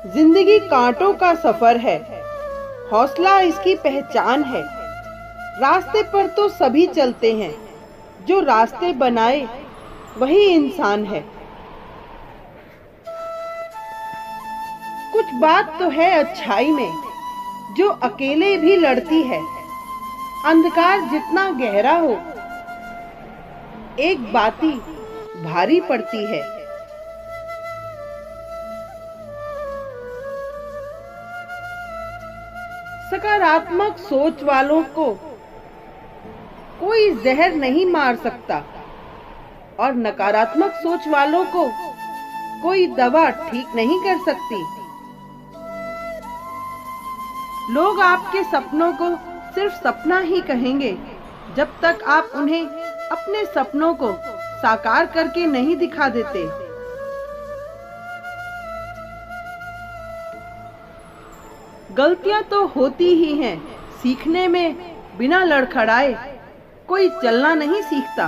जिंदगी कांटों का सफर है, हौसला इसकी पहचान है। रास्ते पर तो सभी चलते हैं, जो रास्ते बनाए वही इंसान है। कुछ बात तो है अच्छाई में, जो अकेले भी लड़ती है। अंधकार जितना गहरा हो, एक बाती भारी पड़ती है। सकारात्मक सोच वालों को कोई जहर नहीं मार सकता और नकारात्मक सोच वालों को कोई दवा ठीक नहीं कर सकती। लोग आपके सपनों को सिर्फ सपना ही कहेंगे, जब तक आप उन्हें अपने सपनों को साकार करके नहीं दिखा देते। गलतियां तो होती ही हैं, सीखने में बिना लड़खड़ाए कोई चलना नहीं सीखता।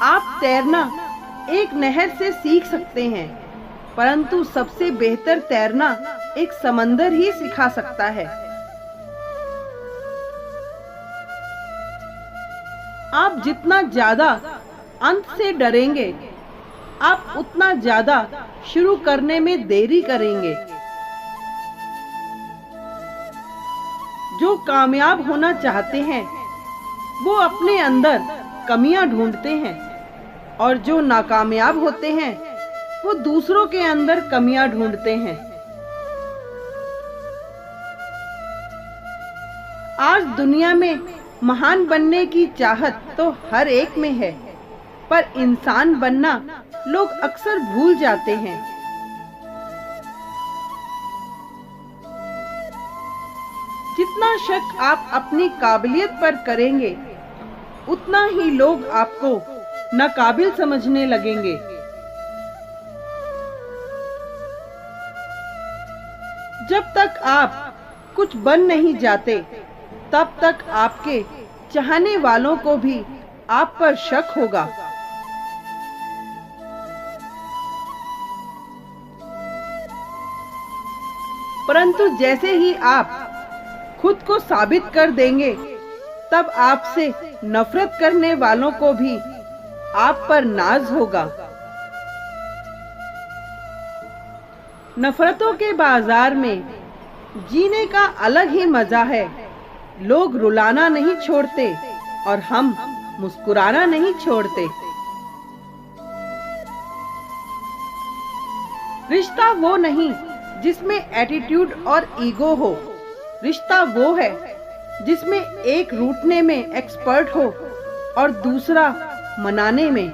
आप तैरना एक नहर से सीख सकते हैं, परंतु सबसे बेहतर तैरना एक समंदर ही सिखा सकता है। आप जितना ज्यादा अंत से डरेंगे, आप उतना ज्यादा शुरू करने में देरी करेंगे। जो कामयाब होना चाहते हैं, वो अपने अंदर कमियां ढूंढते हैं, और जो नाकामयाब होते हैं, वो दूसरों के अंदर कमियां ढूंढते हैं। आज दुनिया में महान बनने की चाहत तो हर एक में है, पर इंसान बनना लोग अक्सर भूल जाते हैं। जितना शक आप अपनी काबिलियत पर करेंगे, उतना ही लोग आपको नाकाबिल समझने लगेंगे। जब तक आप कुछ बन नहीं जाते, तब तक आपके चाहने वालों को भी आप पर शक होगा। परंतु जैसे ही आप खुद को साबित कर देंगे, तब आपसे नफरत करने वालों को भी आप पर नाज होगा। नफरतों के बाजार में जीने का अलग ही मजा है। लोग रुलाना नहीं छोड़ते और हम मुस्कुराना नहीं छोड़ते। रिश्ता वो नहीं जिसमें एटीट्यूड और ईगो हो। रिश्ता वो है जिसमें एक रूठने में एक्सपर्ट हो और दूसरा मनाने में।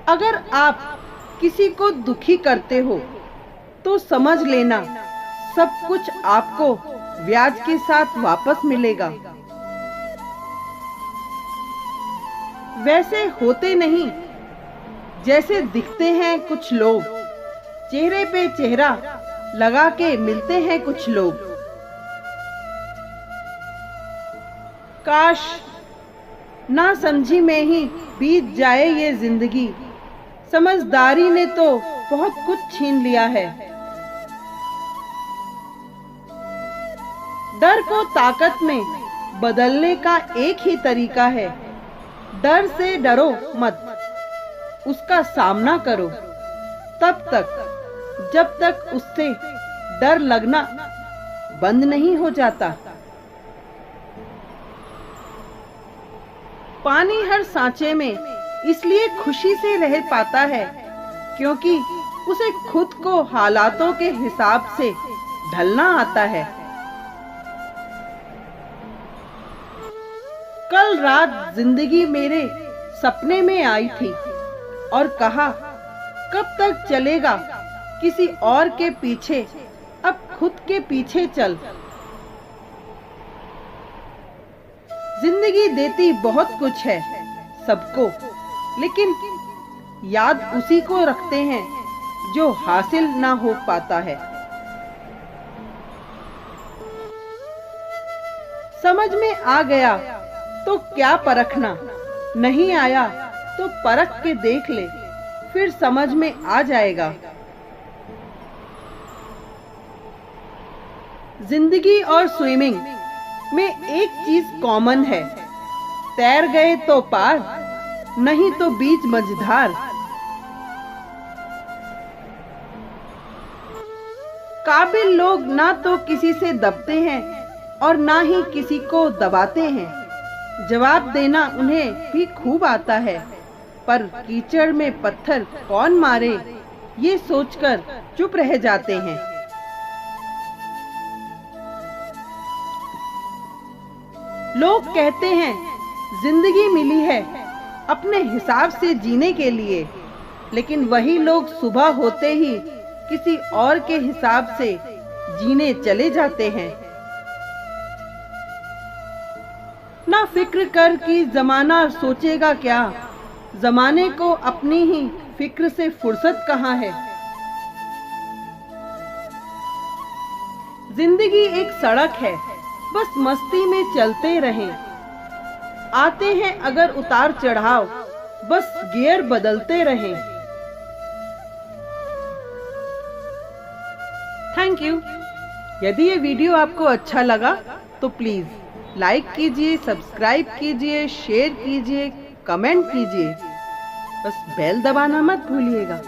अगर आप किसी को दुखी करते हो, तो समझ लेना सब कुछ आपको ब्याज के साथ वापस मिलेगा। वैसे होते नहीं जैसे दिखते हैं कुछ लोग, चेहरे पे चेहरा लगा के मिलते हैं कुछ लोग। काश ना समझी में ही बीत जाए ये जिंदगी। समझदारी ने तो बहुत कुछ छीन लिया है। डर को ताकत में बदलने का एक ही तरीका है, डर से डरो मत, उसका सामना करो। तब तक जब तक उससे डर लगना बंद नहीं हो जाता। पानी हर सांचे में इसलिए खुशी से रह पाता है, क्योंकि उसे खुद को हालातों के हिसाब से ढलना आता है। कल रात जिंदगी मेरे सपने में आई थी और कहा, कब तक चलेगा किसी और के पीछे, अब खुद के पीछे चल। जिंदगी देती बहुत कुछ है सबको, लेकिन याद उसी को रखते हैं जो हासिल ना हो पाता है। समझ में आ गया तो क्या परखना, नहीं आया तो परख के देख ले, फिर समझ में आ जाएगा। जिंदगी और स्विमिंग में एक चीज कॉमन है, तैर गए तो पार, नहीं तो बीच मझधार। काबिल लोग ना तो किसी से दबते हैं और ना ही किसी को दबाते हैं। जवाब देना उन्हें भी खूब आता है, पर कीचड़ में पत्थर कौन मारे, ये सोचकर चुप रह जाते हैं। लोग कहते हैं जिंदगी मिली है अपने हिसाब से जीने के लिए, लेकिन वही लोग सुबह होते ही किसी और के हिसाब से जीने चले जाते हैं। ना फिक्र कर कि जमाना सोचेगा क्या, जमाने को अपनी ही फिक्र से फुर्सत कहाँ है। जिंदगी एक सड़क है, बस मस्ती में चलते रहें। आते हैं अगर उतार चढ़ाव, बस गियर बदलते रहें। Thank you. यदि ये वीडियो आपको अच्छा लगा तो प्लीज लाइक कीजिए, सब्सक्राइब कीजिए, शेयर कीजिए, कमेंट कीजिए। बस बेल दबाना मत भूलिएगा।